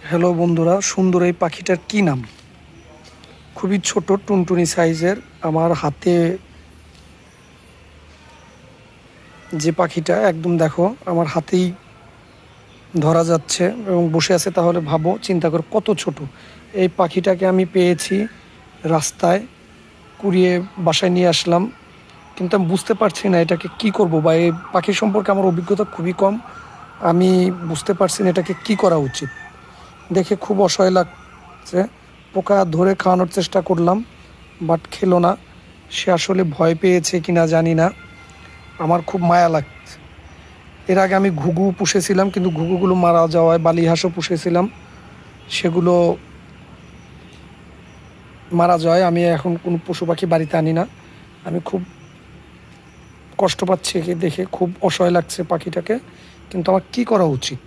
Hello বন্ধুরা, সুন্দর এই পাখিটার কি নাম? খুবই ছোট টুনটুনি সাইজের। আমার হাতে যে পাখিটা একদম দেখো আমার হাতেই ধরা যাচ্ছে এবং বসে আছে, তাহলে ভাবো, চিন্তা করো কত ছোট। এই পাখিটাকে আমি পেয়েছি রাস্তায়, কুড়িয়ে বাসায় নিয়ে আসলাম, কিন্তু আমি বুঝতে পারছি না এটাকে কি করব, বা এই পাখি সম্পর্কে আমার অভিজ্ঞতা খুবই কম। আমি বুঝতে পারছি না এটাকে কি করা উচিত। দেখে খুব অসহায় লাগছে। পোকা ধরে খাওয়ানোর চেষ্টা করলাম, বাট খেলো না। সে আসলে ভয় পেয়েছে কিনা জানি না, আমার খুব মায়া লাগছে। এর আগে আমি ঘুঘু পুষেছিলাম, কিন্তু ঘুঘুগুলো মারা যাওয়ায়, বালি হাঁসও পুষেছিলাম, সেগুলো মারা যায়। আমি এখন কোনো পশু পাখি বাড়িতে আনি না। আমি খুব কষ্ট পাচ্ছি একে দেখে, খুব অসহায় লাগছে পাখিটাকে, কিন্তু আমার কি করা উচিত?